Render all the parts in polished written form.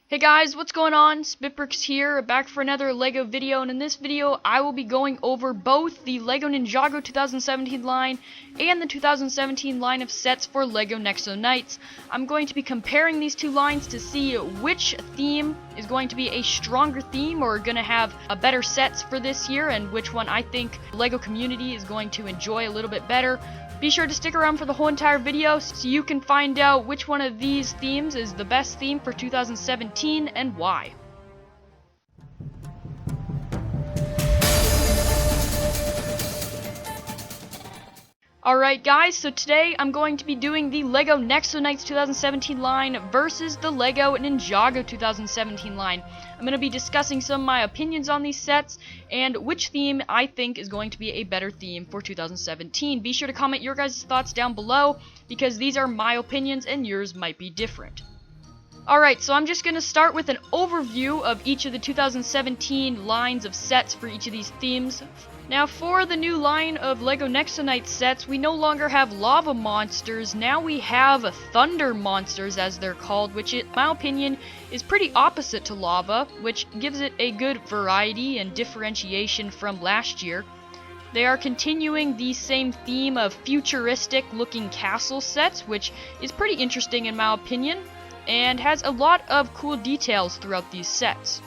Hey guys, what's going on? SpitBrix here, back for another LEGO video, and in this video I will be going over both the LEGO Ninjago 2017 line and the 2017 line of sets for LEGO Nexo Knights. I'm going to be comparing these two lines to see which theme is going to be a stronger theme or going to have a better sets for this year, and which one I think the LEGO community is going to enjoy a little bit better. Be sure to stick around for the whole entire video so you can find out which one of these themes is the best theme for 2017 and why. Alright guys, so today I'm going to be doing the LEGO Nexo Knights 2017 line versus the LEGO Ninjago 2017 line. I'm going to be discussing some of my opinions on these sets and which theme I think is going to be a better theme for 2017. Be sure to comment your guys' thoughts down below because these are my opinions and yours might be different. Alright, so I'm just going to start with an overview of each of the 2017 lines of sets for each of these themes. Now for the new line of LEGO Nexo Knights sets, we no longer have lava monsters, now we have thunder monsters as they're called, which in my opinion is pretty opposite to lava, which gives it a good variety and differentiation from last year. They are continuing the same theme of futuristic looking castle sets, which is pretty interesting in my opinion, and has a lot of cool details throughout these sets.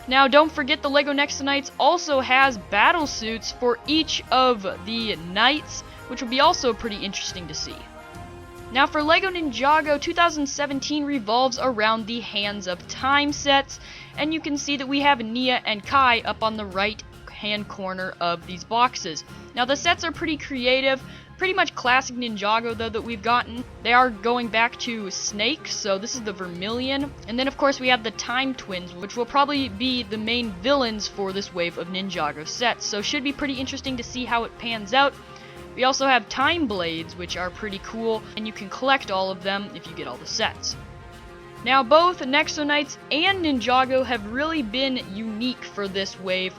Now don't forget the LEGO Nexo Knights also has battle suits for each of the knights, which will be also pretty interesting to see. Now for LEGO Ninjago, 2017 revolves around the Hands of Time sets, and you can see that we have Nia and Kai up on the right hand corner of these boxes. Now the sets are pretty creative, pretty much classic Ninjago though that we've gotten. They are going back to Snake, so this is the Vermilion. And then of course we have the Time Twins, which will probably be the main villains for this wave of Ninjago sets. So should be pretty interesting to see how it pans out. We also have Time Blades, which are pretty cool, and you can collect all of them if you get all the sets. Now both Nexo Knights and Ninjago have really been unique for this wave,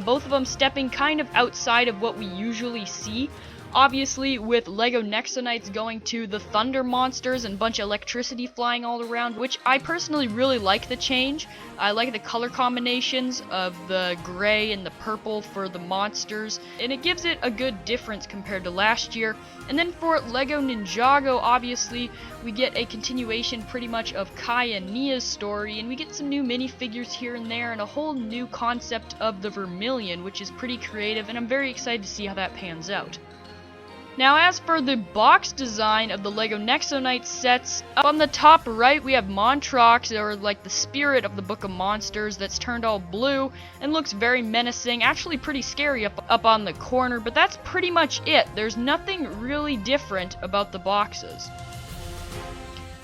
both of them stepping kind of outside of what we usually see. Obviously, with LEGO Nexo Knights going to the thunder monsters and a bunch of electricity flying all around, which I personally really like the change. I like the color combinations of the gray and the purple for the monsters, and it gives it a good difference compared to last year. And then for LEGO Ninjago, obviously, we get a continuation pretty much of Kai and Nia's story, and we get some new minifigures here and there, and a whole new concept of the Vermilion, which is pretty creative, and I'm very excited to see how that pans out. Now as for the box design of the LEGO Nexo Knights sets, up on the top right we have Montrox, or like the spirit of the Book of Monsters, that's turned all blue and looks very menacing, actually pretty scary up on the corner, but that's pretty much it. There's nothing really different about the boxes.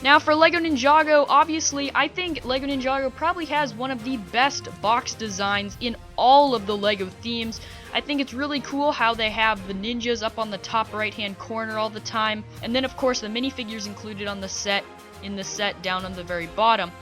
Now for LEGO Ninjago, obviously I think LEGO Ninjago probably has one of the best box designs in all of the LEGO themes. I think it's really cool how they have the ninjas up on the top right hand corner all the time, and then of course the minifigures included on the set, down on the very bottom.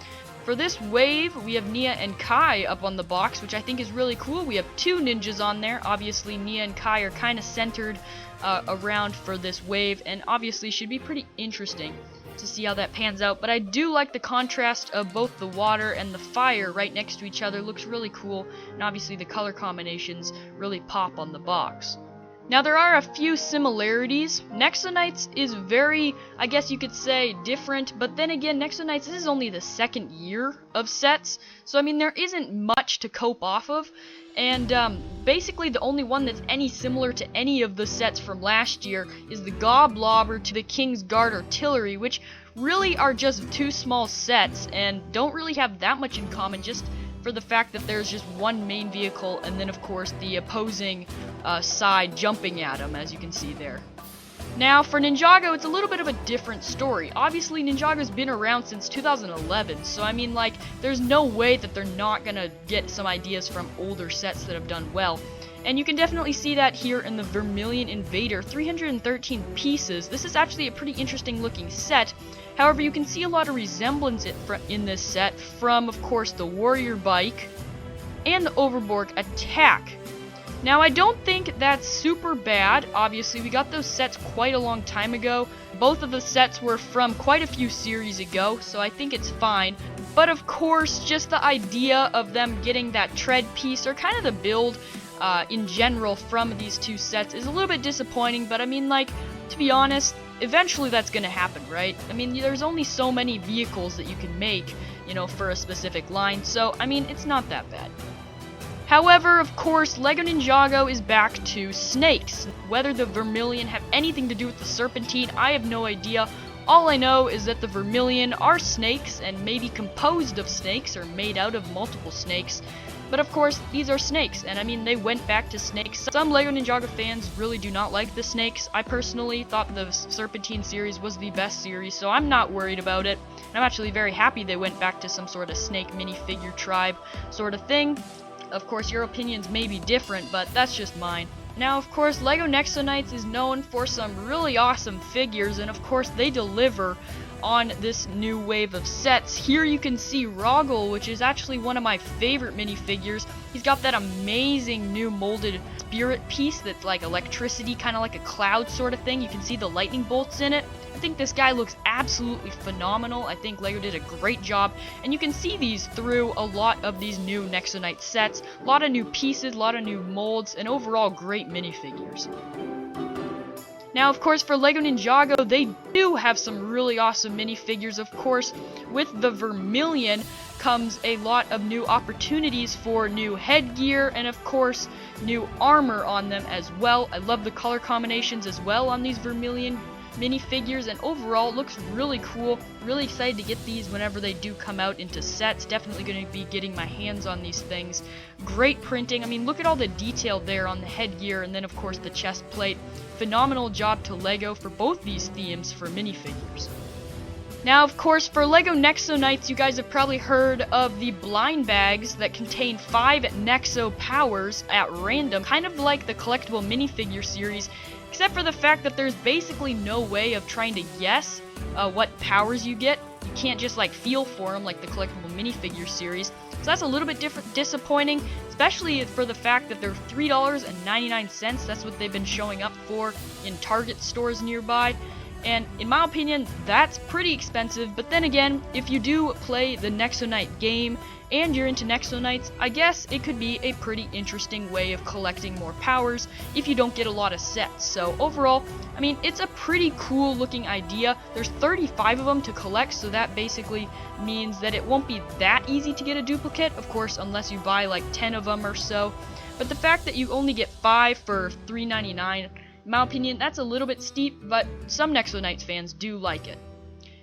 For this wave, we have Nia and Kai up on the box, which I think is really cool. We have two ninjas on there. Obviously Nia and Kai are kind of centered around for this wave, and obviously should be pretty interesting to see how that pans out. But I do like the contrast of both the water and the fire right next to each other. Looks really cool, and obviously the color combinations really pop on the box. Now there are a few similarities. Nexo Knights is very, I guess you could say, different, but then again, Nexo Knights, this is only the second year of sets, so I mean there isn't much to cope off of, and basically the only one that's any similar to any of the sets from last year is the Goblobber to the King's Guard Artillery, which really are just two small sets and don't really have that much in common, just for the fact that there's just one main vehicle and then of course the opposing side jumping at them, as you can see there. Now for Ninjago, it's a little bit of a different story. Obviously Ninjago's been around since 2011, so I mean like there's no way that they're not gonna get some ideas from older sets that have done well. And you can definitely see that here in the Vermilion Invader, 313 pieces. This is actually a pretty interesting looking set. However, you can see a lot of resemblance in this set from, of course, the Warrior Bike and the Overboard Attack. Now, I don't think that's super bad. Obviously, we got those sets quite a long time ago. Both of the sets were from quite a few series ago, so I think it's fine. But of course, just the idea of them getting that tread piece, or kind of the build in general from these two sets, is a little bit disappointing. But I mean, like, to be honest, eventually that's gonna happen, right? I mean, there's only so many vehicles that you can make, you know, for a specific line, so I mean, it's not that bad. However, of course, LEGO Ninjago is back to snakes. Whether the Vermilion have anything to do with the Serpentine, I have no idea. All I know is that the Vermilion are snakes, and maybe composed of snakes, or made out of multiple snakes. But of course, these are snakes, and I mean, they went back to snakes. Some LEGO Ninjago fans really do not like the snakes. I personally thought the Serpentine series was the best series, so I'm not worried about it. I'm actually very happy they went back to some sort of snake minifigure tribe sort of thing. Of course, your opinions may be different, but that's just mine. Now, of course, LEGO Nexo Knights is known for some really awesome figures, and of course, they deliver on this new wave of sets. Here you can see Roggle, which is actually one of my favorite minifigures. He's got that amazing new molded spirit piece that's like electricity, kind of like a cloud sort of thing. You can see the lightning bolts in it. I think this guy looks absolutely phenomenal. I think LEGO did a great job, and you can see these through a lot of these new Nexo Knight sets. A lot of new pieces, a lot of new molds, and overall great minifigures. Now, of course, for LEGO Ninjago, they do have some really awesome minifigures. Of course, with the Vermilion comes a lot of new opportunities for new headgear, and of course, new armor on them as well. I love the color combinations as well on these Vermilion minifigures, and overall it looks really cool. Really excited to get these whenever they do come out into sets. Definitely going to be getting my hands on these things. Great printing. I mean, look at all the detail there on the headgear, and then of course the chest plate. Phenomenal job to LEGO for both these themes for minifigures. Now, of course, for LEGO Nexo Knights, you guys have probably heard of the blind bags that contain 5 Nexo powers at random, kind of like the collectible minifigure series, except for the fact that there's basically no way of trying to guess what powers you get. You can't just like feel for them like the collectible minifigure series. So that's a little bit disappointing, especially for the fact that they're $3.99. That's what they've been showing up for in Target stores nearby. And in my opinion, that's pretty expensive. But then again, if you do play the Nexo Knight game and you're into Nexo Knights, I guess it could be a pretty interesting way of collecting more powers if you don't get a lot of sets. So overall, I mean, it's a pretty cool looking idea. There's 35 of them to collect, so that basically means that it won't be that easy to get a duplicate, of course, unless you buy like 10 of them or so. But the fact that you only get 5 for $3.99, in my opinion, that's a little bit steep, but some Nexo Knights fans do like it.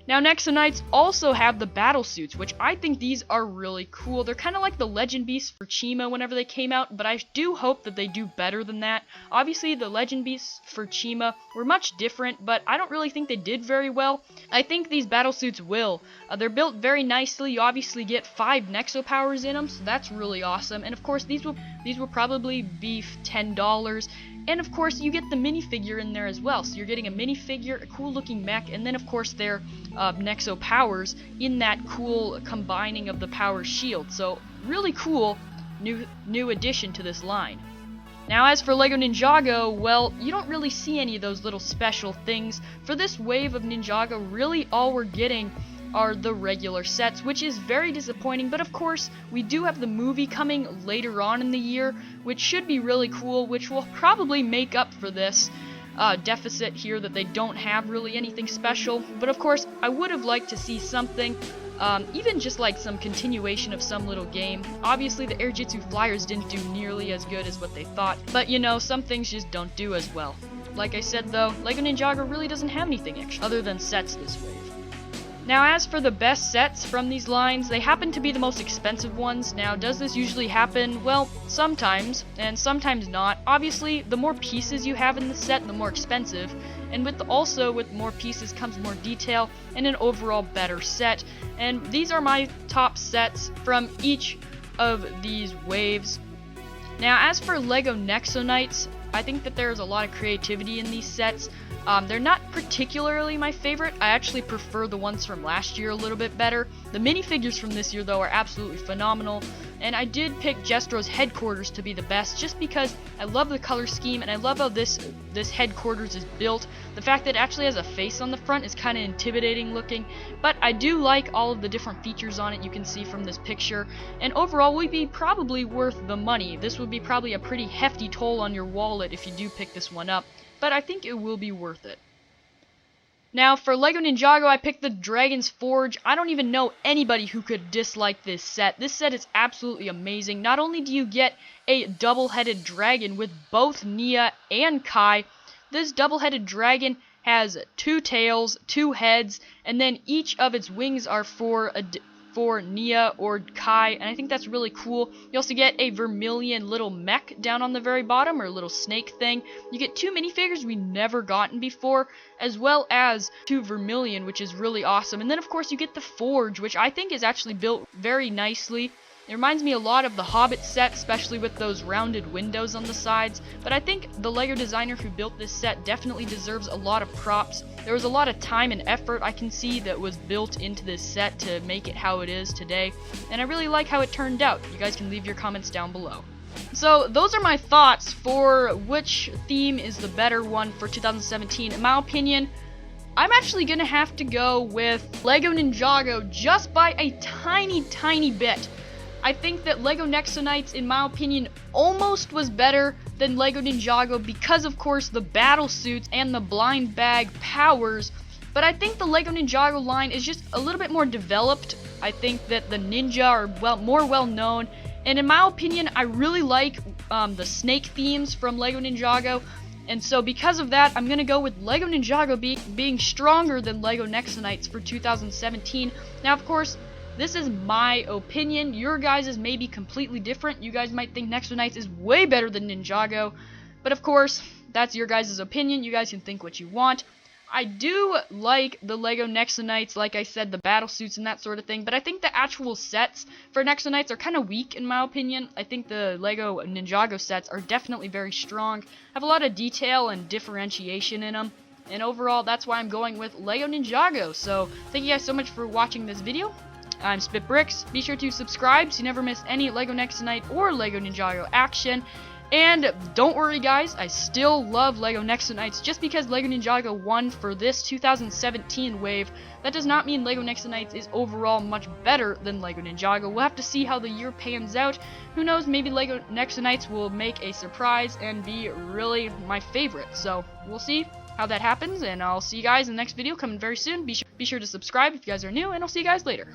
Now, Nexo Knights also have the battle suits, which I think these are really cool. They're kind of like the Legend Beasts for Chima whenever they came out, but I do hope that they do better than that. Obviously, the Legend Beasts for Chima were much different, but I don't really think they did very well. I think these battle suits will. They're built very nicely. You obviously get 5 Nexo powers in them, so that's really awesome. And of course, these will probably be $10. And of course, you get the minifigure in there as well. So you're getting a minifigure, a cool looking mech, and then of course their Nexo powers in that cool combining of the power shield. So really cool new addition to this line. Now, as for LEGO Ninjago, well, you don't really see any of those little special things. For this wave of Ninjago, really all we're getting are the regular sets, which is very disappointing. But of course, we do have the movie coming later on in the year, which should be really cool, which will probably make up for this deficit here that they don't have really anything special. But of course, I would have liked to see something, even just like some continuation of some little game. Obviously, the Air Jitsu Flyers didn't do nearly as good as what they thought, but you know, some things just don't do as well. Like I said though, LEGO Ninjago really doesn't have anything extra other than sets this wave. Now, as for the best sets from these lines, they happen to be the most expensive ones. Now, does this usually happen? Well, sometimes, and sometimes not. Obviously, the more pieces you have in the set, the more expensive, and with more pieces comes more detail and an overall better set. And these are my top sets from each of these waves. Now, as for LEGO Nexo Knights, I think that there's a lot of creativity in these sets. They're not particularly my favorite. I actually prefer the ones from last year a little bit better. The minifigures from this year, though, are absolutely phenomenal, and I did pick Jestro's headquarters to be the best just because I love the color scheme and I love how this headquarters is built. The fact that it actually has a face on the front is kind of intimidating looking, but I do like all of the different features on it you can see from this picture, and overall would be probably worth the money. This would be probably a pretty hefty toll on your wallet if you do pick this one up, but I think it will be worth it. Now, for LEGO Ninjago, I picked the Dragon's Forge. I don't even know anybody who could dislike this set. This set is absolutely amazing. Not only do you get a double-headed dragon with both Nia and Kai, this double-headed dragon has 2 tails, 2 heads, and then each of its wings are for Nia or Kai, and I think that's really cool. You also get a vermilion little mech down on the very bottom, or a little snake thing. You get 2 minifigures we never gotten before, as well as 2 vermilion, which is really awesome. And then of course you get the Forge, which I think is actually built very nicely. It reminds me a lot of the Hobbit set, especially with those rounded windows on the sides, but I think the LEGO designer who built this set definitely deserves a lot of props. There was a lot of time and effort I can see that was built into this set to make it how it is today, and I really like how it turned out. You guys can leave your comments down below. So those are my thoughts for which theme is the better one for 2017. In my opinion, I'm actually going to have to go with LEGO Ninjago just by a tiny bit. I think that LEGO Nexo Knights, in my opinion, almost was better than LEGO Ninjago because, of course, the battle suits and the blind bag powers. But I think the LEGO Ninjago line is just a little bit more developed. I think that the ninja are more well known. And in my opinion, I really like the snake themes from LEGO Ninjago. And so because of that, I'm going to go with LEGO Ninjago being stronger than LEGO Nexo Knights for 2017. Now, of course, this is my opinion. Your guys' may be completely different. You guys might think Nexo Knights is way better than Ninjago. But of course, that's your guys' opinion. You guys can think what you want. I do like the LEGO Nexo Knights, like I said, the battle suits and that sort of thing. But I think the actual sets for Nexo Knights are kind of weak in my opinion. I think the LEGO Ninjago sets are definitely very strong. Have a lot of detail and differentiation in them. And overall, that's why I'm going with LEGO Ninjago. So thank you guys so much for watching this video. I'm SpitBrix. Be sure to subscribe so you never miss any LEGO Nexo Knight or LEGO Ninjago action. And don't worry guys, I still love LEGO Nexo Knights. Just because LEGO Ninjago won for this 2017 wave, that does not mean LEGO Nexo Knights is overall much better than LEGO Ninjago. We'll have to see how the year pans out. Who knows, maybe LEGO Nexo Knights will make a surprise and be really my favorite. So we'll see how that happens, and I'll see you guys in the next video coming very soon. Be sure to subscribe if you guys are new, and I'll see you guys later.